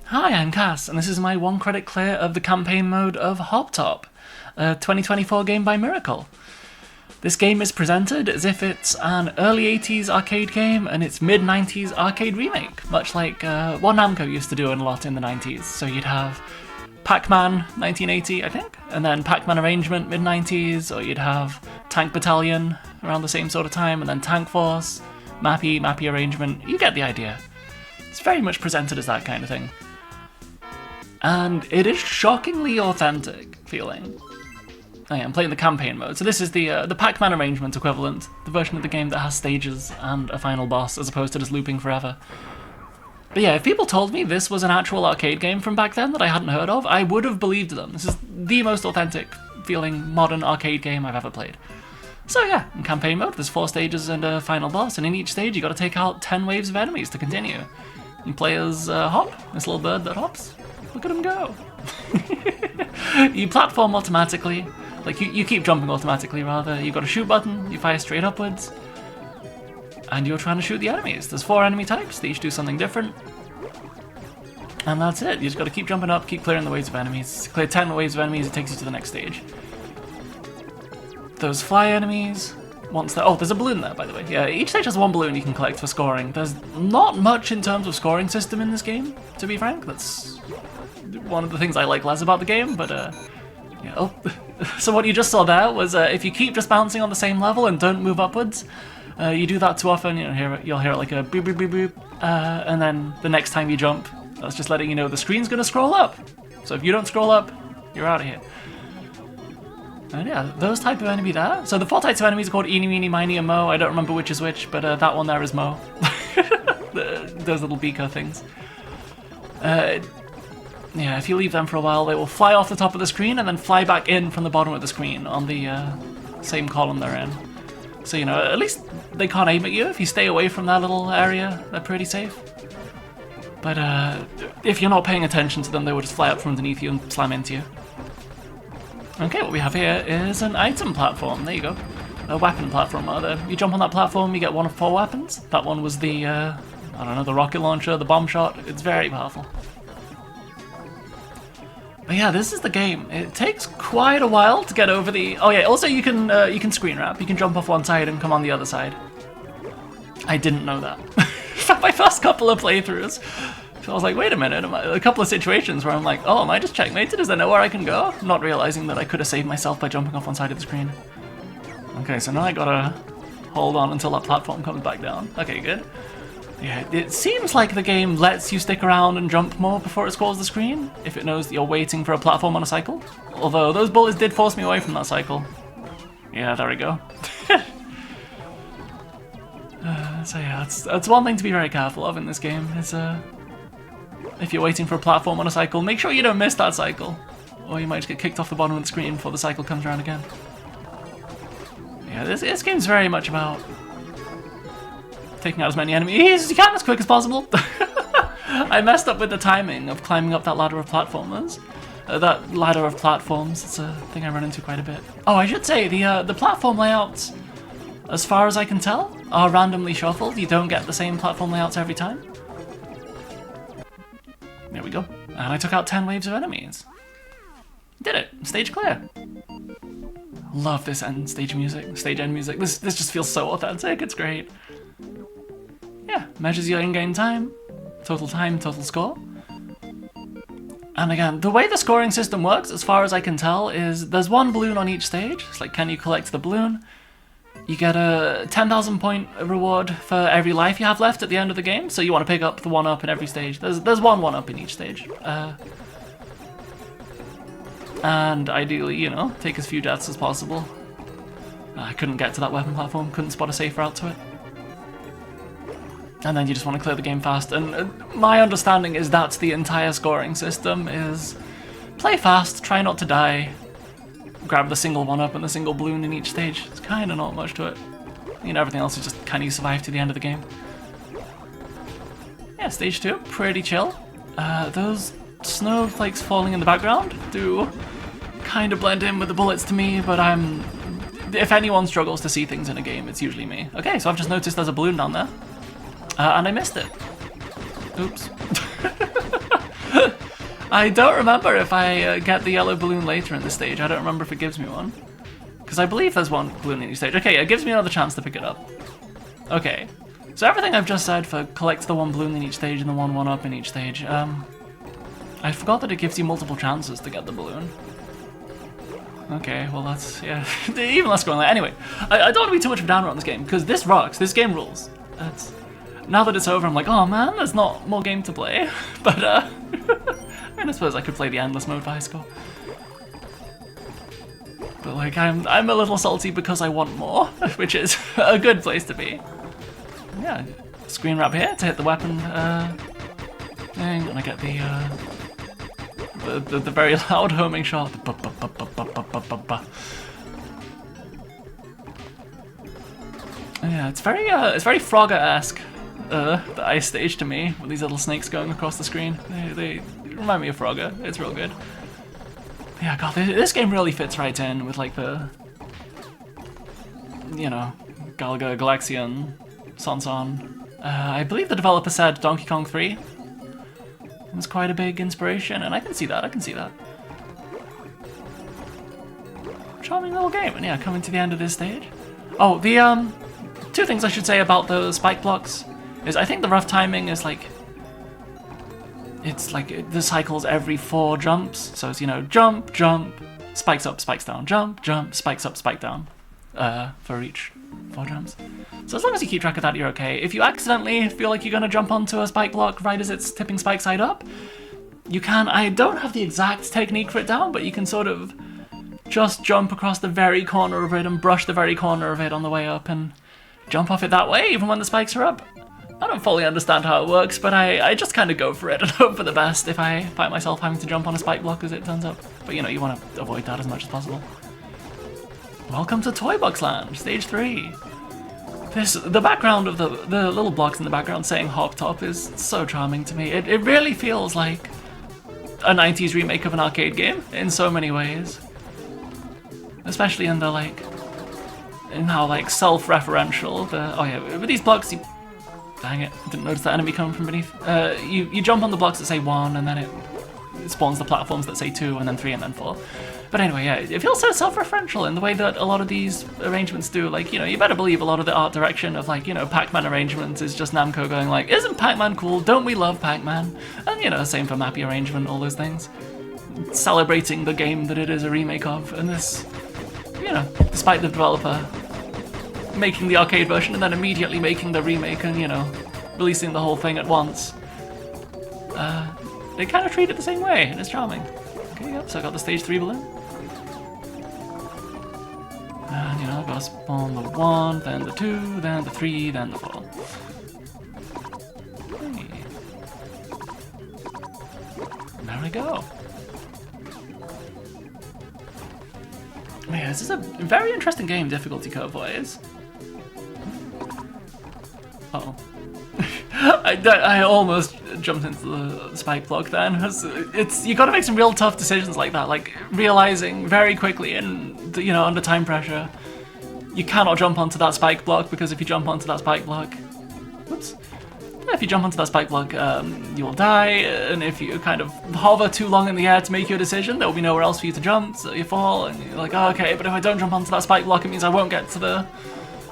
Hi, I'm Cass, and this is my 1 credit clear of the campaign mode of Rooftop, a 2024 game by Miracle. This game is presented as if it's an early 80s arcade game and it's mid-90s arcade remake, much like what Namco used to do a lot in the 90s. So you'd have Pac-Man 1980, I think, and then Pac-Man Arrangement mid-90s, or you'd have Tank Battalion around the same sort of time, and then Tank Force, Mappy Arrangement. You get the idea. It's very much presented as that kind of thing. And it is shockingly authentic feeling. Oh yeah, I'm playing the campaign mode. So this is the Pac-Man Arrangement equivalent, the version of the game that has stages and a final boss as opposed to just looping forever. But yeah, if people told me this was an actual arcade game from back then that I hadn't heard of, I would have believed them. This is the most authentic feeling modern arcade game I've ever played. So yeah, in campaign mode, there's 4 stages and a final boss, and in each stage you got to take out 10 waves of enemies to continue. You play as Hop, this little bird that hops. Look at him go. You platform automatically, like you keep jumping automatically rather. You've got a shoot button, you fire straight upwards, and you're trying to shoot the enemies. There's 4 enemy types, they each do something different. And that's it, you just got to keep jumping up, keep clearing the waves of enemies. Clear 10 waves of enemies, it takes you to the next stage. Those fly enemies, once they're... Oh, there's a balloon there, by the way. Yeah, each stage has 1 balloon you can collect for scoring. There's not much in terms of scoring system in this game, to be frank. That's one of the things I like less about the game, but yeah. Oh. So what you just saw there was if you keep just bouncing on the same level and don't move upwards, you do that too often, you'll hear like a boop boop boop boop, and then the next time you jump, that's just letting you know the screen's gonna scroll up. So if you don't scroll up, you're out of here. And yeah, those type of enemy there. So the 4 types of enemies are called Eeny, Meeny, Miny, and Mo. I don't remember which is which, but that one there is Mo. Those little beaker things. Yeah, if you leave them for a while, they will fly off the top of the screen and then fly back in from the bottom of the screen on the same column they're in. So, at least they can't aim at you. If you stay away from that little area, they're pretty safe. But if you're not paying attention to them, they will just fly up from underneath you and slam into you. Okay, what we have here is an item platform. There you go. A weapon platform, rather. You jump on that platform, you get 1 of 4 weapons. That one was the, I don't know, the rocket launcher, the bomb shot. It's very powerful. But yeah, this is the game. It takes quite a while to get over the... Oh yeah, also you can screen wrap. You can jump off one side and come on the other side. I didn't know that. My first couple of playthroughs. So I was like, wait a minute, a couple of situations where I'm like, oh, am I just checkmated? Is there nowhere I can go? Not realizing that I could have saved myself by jumping off one side of the screen. Okay, so now I gotta hold on until that platform comes back down. Okay, good. Yeah, it seems like the game lets you stick around and jump more before it scrolls the screen, if it knows that you're waiting for a platform on a cycle. Although, those bullets did force me away from that cycle. Yeah, there we go. So yeah, that's one thing to be very careful of in this game, is if you're waiting for a platform on a cycle, make sure you don't miss that cycle, or you might just get kicked off the bottom of the screen before the cycle comes around again. Yeah, this game's very much about taking out as many enemies as you can as quick as possible. I messed up with the timing of climbing up that ladder of platformers. That ladder of platforms, it's a thing I run into quite a bit. Oh, I should say, the platform layouts, as far as I can tell, are randomly shuffled. You don't get the same platform layouts every time. There we go. And I took out 10 waves of enemies. Did it. Stage clear. Love this end stage music, stage end music. This just feels so authentic, it's great. Yeah, measures your in-game time, total score. And again, the way the scoring system works, as far as I can tell, is there's 1 balloon on each stage. It's like, can you collect the balloon? You get a 10,000 point reward for every life you have left at the end of the game, so you want to pick up the 1-up in every stage. There's 1 1-up in each stage. And ideally, take as few deaths as possible. I couldn't get to that weapon platform, couldn't spot a safe route to it. And then you just want to clear the game fast, and my understanding is that's the entire scoring system, is play fast, try not to die, grab the single 1-up and the single balloon in each stage. It's kind of not much to it. Everything else is just kind of you survive to the end of the game. Yeah, stage 2, pretty chill. Those snowflakes falling in the background do kind of blend in with the bullets to me, but if anyone struggles to see things in a game, it's usually me. Okay, so I've just noticed there's a balloon down there. And I missed it. Oops. I don't remember if I get the yellow balloon later in this stage. I don't remember if it gives me one. Because I believe there's one balloon in each stage. Okay, it gives me another chance to pick it up. Okay. So everything I've just said for collect the one balloon in each stage and the one up in each stage, I forgot that it gives you multiple chances to get the balloon. Okay, well that's, yeah, even less going there. Anyway, I don't want to be too much of a downer on this game, because this rocks, this game rules. Now that it's over, I'm like, oh man, there's not more game to play. But, I mean, I suppose I could play the endless mode for high score. But like, I'm a little salty because I want more, which is a good place to be. Yeah, screen wrap here to hit the weapon thing, and I get the very loud homing shot. Yeah, it's very Frogger-esque, the ice stage to me, with these little snakes going across the screen. They remind me of Frogger. It's real good. Yeah, God, this game really fits right in with like the, you know, Galaga, Galaxian, Sansan. I believe the developer said Donkey Kong 3 was quite a big inspiration, and I can see that, Charming little game, and yeah, coming to the end of this stage. Oh, the, two things I should say about the spike blocks is I think the rough timing is like, it's like the cycles every 4 jumps, so it's, you know, jump, jump, spikes up, spikes down, jump, jump, spikes up, spike down, for each 4 jumps. So as long as you keep track of that, you're okay. If you accidentally feel like you're going to jump onto a spike block right as it's tipping spike side up, you can, I don't have the exact technique for it down, but you can sort of just jump across the very corner of it and brush the very corner of it on the way up and jump off it that way, even when the spikes are up. I don't fully understand how it works, but I just kind of go for it and hope for the best if I find myself having to jump on a spike block as it turns up. But you know, you want to avoid that as much as possible. Welcome to Toybox Land, Stage 3. The background of the little blocks in the background saying Hop Top is so charming to me. It really feels like a 90s remake of an arcade game in so many ways. Especially in the like, in how like self-referential oh yeah, with these blocks you, dang it, I didn't notice that enemy coming from beneath. You jump on the blocks that say 1 and then it spawns the platforms that say 2 and then 3 and then 4. But anyway, yeah, it feels so self-referential in the way that a lot of these arrangements do. Like, you know, you better believe a lot of the art direction of, like, you know, Pac-Man arrangements is just Namco going like, isn't Pac-Man cool? Don't we love Pac-Man? And, you know, same for Mappy arrangement, all those things. Celebrating the game that it is a remake of. And this, you know, despite the developer making the arcade version and then immediately making the remake and, you know, releasing the whole thing at once, they kind of treat it the same way, and it's charming. Okay, yep, so I got the stage 3 balloon. And, you know, I've got to spawn the 1, then the 2, then the 3, then the 4. Hey. There we go. Yeah, this is a very interesting game, difficulty curve-wise. Uh-oh. I almost jumped into the spike block then. You gotta make some real tough decisions like that, like realizing very quickly and, you know, under time pressure, you cannot jump onto that spike block because if you jump onto that spike block, whoops, if you jump onto that spike block, you will die, and if you kind of hover too long in the air to make your decision, there will be nowhere else for you to jump, so you fall, and you're like, oh, okay, but if I don't jump onto that spike block, it means I won't get to the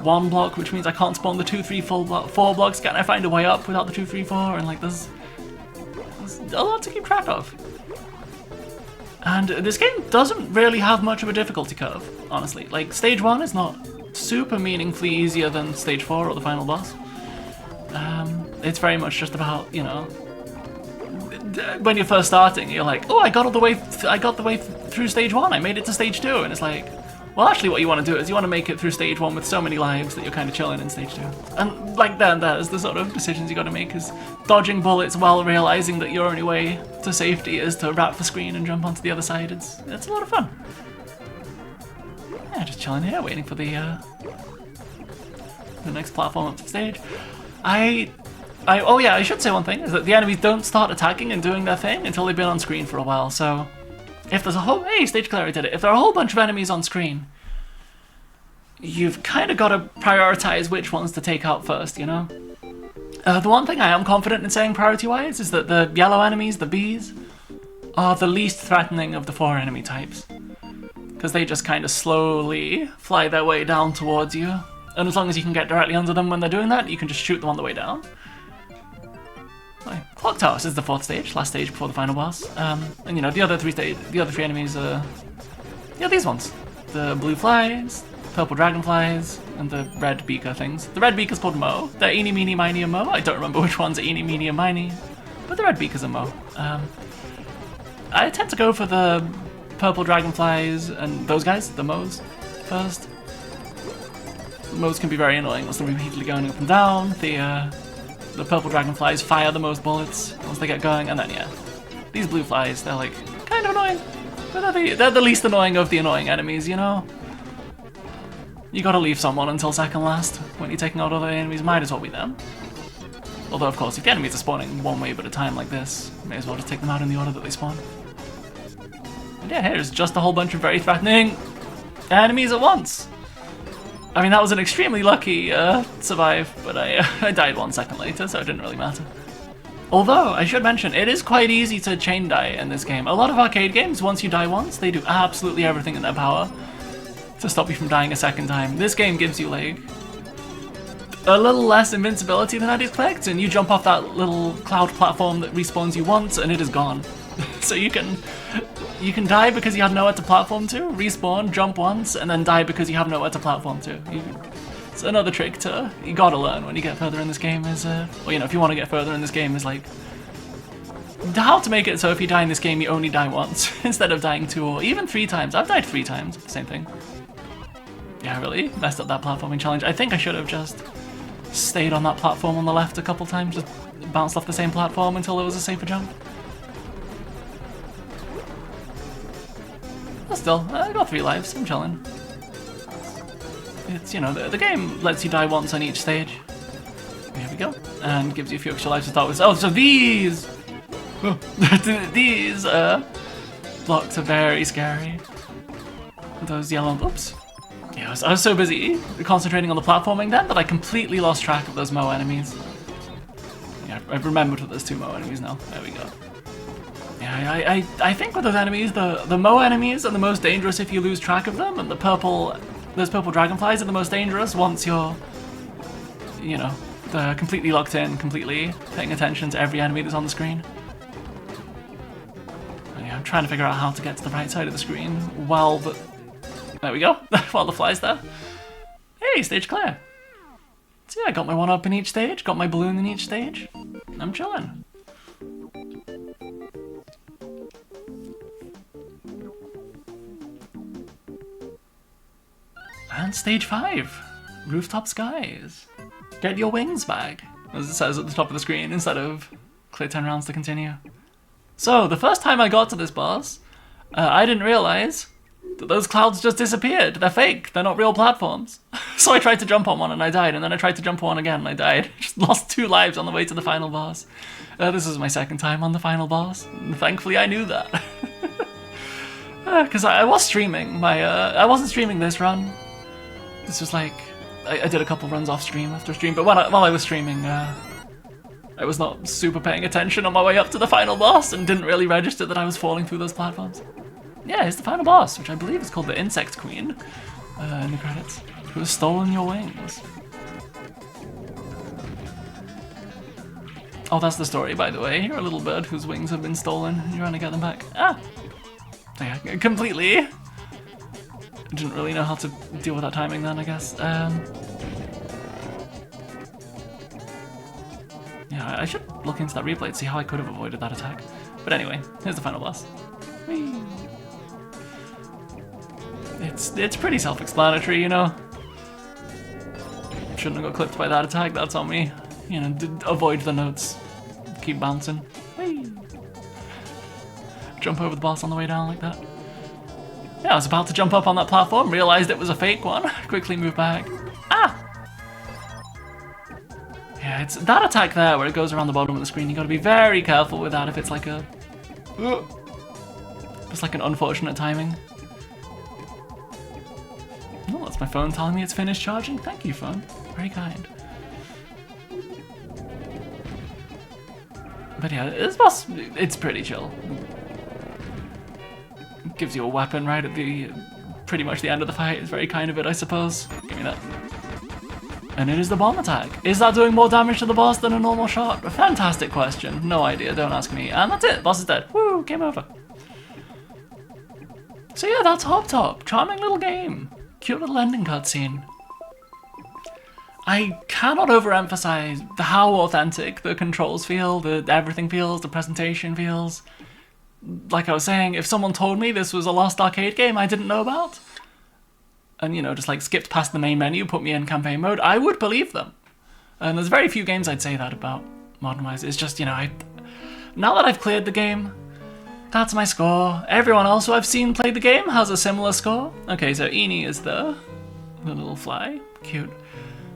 1 block, which means I can't spawn the 2, 3, 4 blocks. Can I find a way up without the 2, 3, 4? And like, there's a lot to keep track of. And this game doesn't really have much of a difficulty curve, honestly. Like, stage 1 is not super meaningfully easier than stage 4 or the final boss. It's very much just about, you know, when you're first starting, you're like, oh, I got the way through stage 1. I made it to stage 2, and it's like, well, actually, what you want to do is you want to make it through stage 1 with so many lives that you're kind of chilling in stage 2. And like then, there's the sort of decisions you got to make, is dodging bullets while realizing that your only way to safety is to wrap the screen and jump onto the other side. It's a lot of fun. Yeah, just chilling here, waiting for the next platform up to the stage. Oh yeah, I should say one thing, is that the enemies don't start attacking and doing their thing until they've been on screen for a while, so if there's a whole, hey, Stage Clearer did it. If there are a whole bunch of enemies on screen, you've kind of got to prioritize which ones to take out first, you know? The one thing I am confident in saying priority-wise is that the yellow enemies, the bees, are the least threatening of the 4 enemy types. Because they just kind of slowly fly their way down towards you. And as long as you can get directly under them when they're doing that, you can just shoot them on the way down. Clocktower is the 4th stage, last stage before the final boss. And you know, the other three enemies are these ones. The blue flies, purple dragonflies, and the red beaker things. The red beaker's called Mo. They're eeny, meeny, miny, and Mo. I don't remember which one's eeny, meeny, and miny, but the red beakers are Mo. I tend to go for the purple dragonflies and those guys, the Mo's, first. The Mo's can be very annoying once they're repeatedly going up and down. The purple dragonflies fire the most bullets once they get going, and then yeah, these blue flies, they're like kind of annoying, but they're the least annoying of the annoying enemies, you know? You gotta leave someone until second last when you're taking out other enemies, might as well be them. Although of course, if the enemies are spawning one wave at a time like this, you may as well just take them out in the order that they spawn. And yeah, here's just a whole bunch of very threatening enemies at once. I mean, that was an extremely lucky survive, but I died 1 second later, so it didn't really matter. Although, I should mention, it is quite easy to chain die in this game. A lot of arcade games, once you die once, they do absolutely everything in their power to stop you from dying a second time. This game gives you, like, a little less invincibility than I'd expect, and you jump off that little cloud platform that respawns you once, and it is gone. So you can die because you have nowhere to platform to, respawn, jump once, and then die because you have nowhere to platform to. It's another trick you gotta learn when you get further in this game is, well, you know, if you want to get further in this game is like, how to make it so if you die in this game you only die once, instead of dying 2 or even 3 times. I've died 3 times, the same thing. Yeah, I really messed up that platforming challenge. I think I should have just stayed on that platform on the left a couple times, just bounced off the same platform until it was a safer jump. But still, I got 3 lives, I'm chilling. It's, you know, the game lets you die once on each stage. Here we go. And gives you a few extra lives to start with. Oh, so these blocks are very scary. Those yellow, oops. Yeah, I was so busy concentrating on the platforming then that I completely lost track of those Mo enemies. Yeah, I've remembered that there's 2 Mo enemies now. There we go. Yeah, I think with those enemies, the Mo enemies are the most dangerous if you lose track of them, and those purple dragonflies are the most dangerous once you're, you know, they're completely locked in, completely paying attention to every enemy that's on the screen. And yeah, I'm trying to figure out how to get to the right side of the screen while there we go, while the fly's there. Hey, stage clear. So yeah, I got my 1-up in each stage, got my balloon in each stage. I'm chilling. And stage 5, Rooftop Skies. Get your wings back, as it says at the top of the screen, instead of clear 10 rounds to continue. So, the first time I got to this boss, I didn't realize that those clouds just disappeared. They're fake, they're not real platforms. So I tried to jump on one and I died, and then I tried to jump on one again and I died. Just lost 2 lives on the way to the final boss. This is my 2nd time on the final boss, and thankfully I knew that. Because I was streaming I wasn't streaming this run. This was like, I did a couple runs off stream after stream, but while I was streaming, I was not super paying attention on my way up to the final boss and didn't really register that I was falling through those platforms. Yeah, it's the final boss, which I believe is called the Insect Queen in the credits, who has stolen your wings. Oh, that's the story, by the way. You're a little bird whose wings have been stolen and you're trying to get them back. Ah! Yeah, completely. I didn't really know how to deal with that timing then, I guess. Yeah, I should look into that replay to see how I could have avoided that attack. But anyway, here's the final boss. Whee! It's pretty self-explanatory, you know. Shouldn't have got clipped by that attack, that's on me. You know, avoid the notes. Keep bouncing. Whee! Jump over the boss on the way down like that. Yeah, I was about to jump up on that platform, realized it was a fake one, quickly moved back. Ah! Yeah, it's that attack there where it goes around the bottom of the screen. You gotta be very careful with that if it's like a... It's like an unfortunate timing. Oh, that's my phone telling me it's finished charging. Thank you, phone. Very kind. But yeah, this boss, it's pretty chill. Gives you a weapon right at the pretty much the end of the fight. It's very kind of it, I suppose. Give me that. And it is the bomb attack. Is that doing more damage to the boss than a normal shot? A fantastic question. No idea, don't ask me. And that's it, boss is dead. Woo, game over. So yeah, that's Hoptop. Charming little game. Cute little ending cutscene. I cannot overemphasize how authentic the controls feel, the everything feels, the presentation feels. Like I was saying, if someone told me this was a lost arcade game I didn't know about, and, you know, just like skipped past the main menu, put me in campaign mode, I would believe them. And there's very few games I'd say that about modern-wise. It's just, you know, now that I've cleared the game, that's my score. Everyone else who I've seen play the game has a similar score. Okay, so Eenie is the little fly. Cute.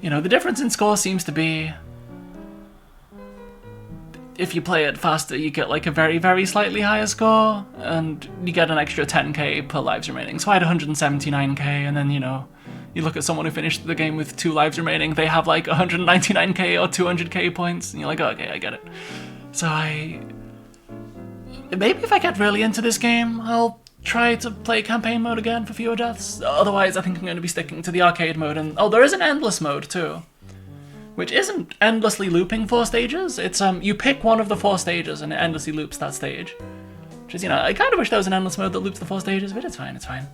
You know, the difference in score seems to be if you play it faster, you get like a very, very slightly higher score, and you get an extra 10k per lives remaining. So I had 179k, and then, you know, you look at someone who finished the game with 2 lives remaining, they have like 199k or 200k points, and you're like, oh, okay, I get it. So maybe if I get really into this game, I'll try to play campaign mode again for fewer deaths. Otherwise, I think I'm going to be sticking to the arcade mode, and oh, there is an endless mode too, which isn't endlessly looping 4 stages. It's you pick one of the 4 stages and it endlessly loops that stage. Which is, you know, I kind of wish there was an endless mode that loops the 4 stages, but it's fine, it's fine.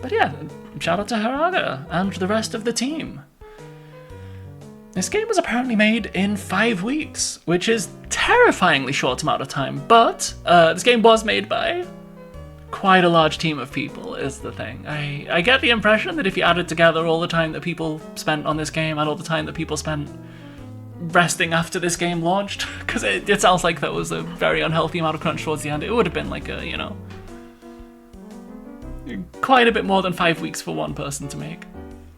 But yeah, shout out to Haraga and the rest of the team. This game was apparently made in 5 weeks, which is terrifyingly short amount of time, but this game was made by quite a large team of people, is the thing. I get the impression that if you added together all the time that people spent on this game and all the time that people spent resting after this game launched, because it sounds like that was a very unhealthy amount of crunch towards the end, it would have been like a, you know, quite a bit more than 5 weeks for one person to make.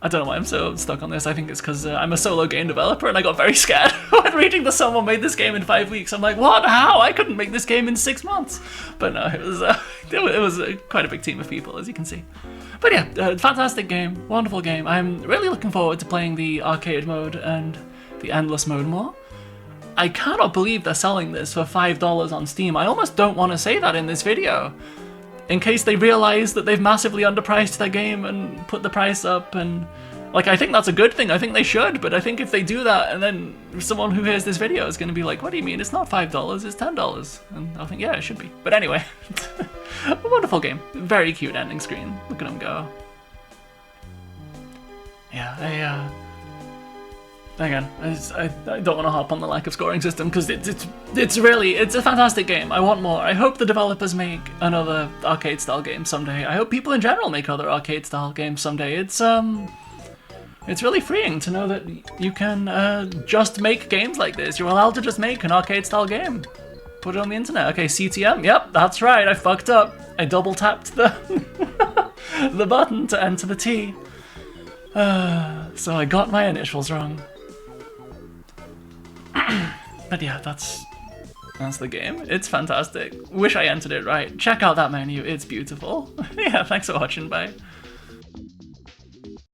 I don't know why I'm so stuck on this. I think it's because I'm a solo game developer and I got very scared when reading that someone made this game in 5 weeks. I'm like, what? How? I couldn't make this game in 6 months. But no, it was quite a big team of people, as you can see. But yeah, fantastic game, wonderful game. I'm really looking forward to playing the arcade mode and the endless mode more. I cannot believe they're selling this for $5 on Steam. I almost don't want to say that in this video, in case they realize that they've massively underpriced their game and put the price up. And like, I think that's a good thing. I think they should, but I think if they do that and then someone who hears this video is going to be like, what do you mean? It's not $5, it's $10. And I'll think, yeah, it should be. But anyway, a wonderful game. Very cute ending screen. Look at them go. Yeah, again, I don't want to hop on the lack of scoring system, because it's a fantastic game. I want more. I hope the developers make another arcade style game someday. I hope people in general make other arcade style games someday. It's really freeing to know that you can just make games like this. You're allowed to just make an arcade style game. Put it on the internet. Okay, CTM. Yep, that's right. I fucked up. I double tapped the the button to enter the T. So I got my initials wrong. But yeah, that's the game. It's fantastic. Wish I entered it right. Check out that menu, it's beautiful. Yeah, thanks for watching, bye.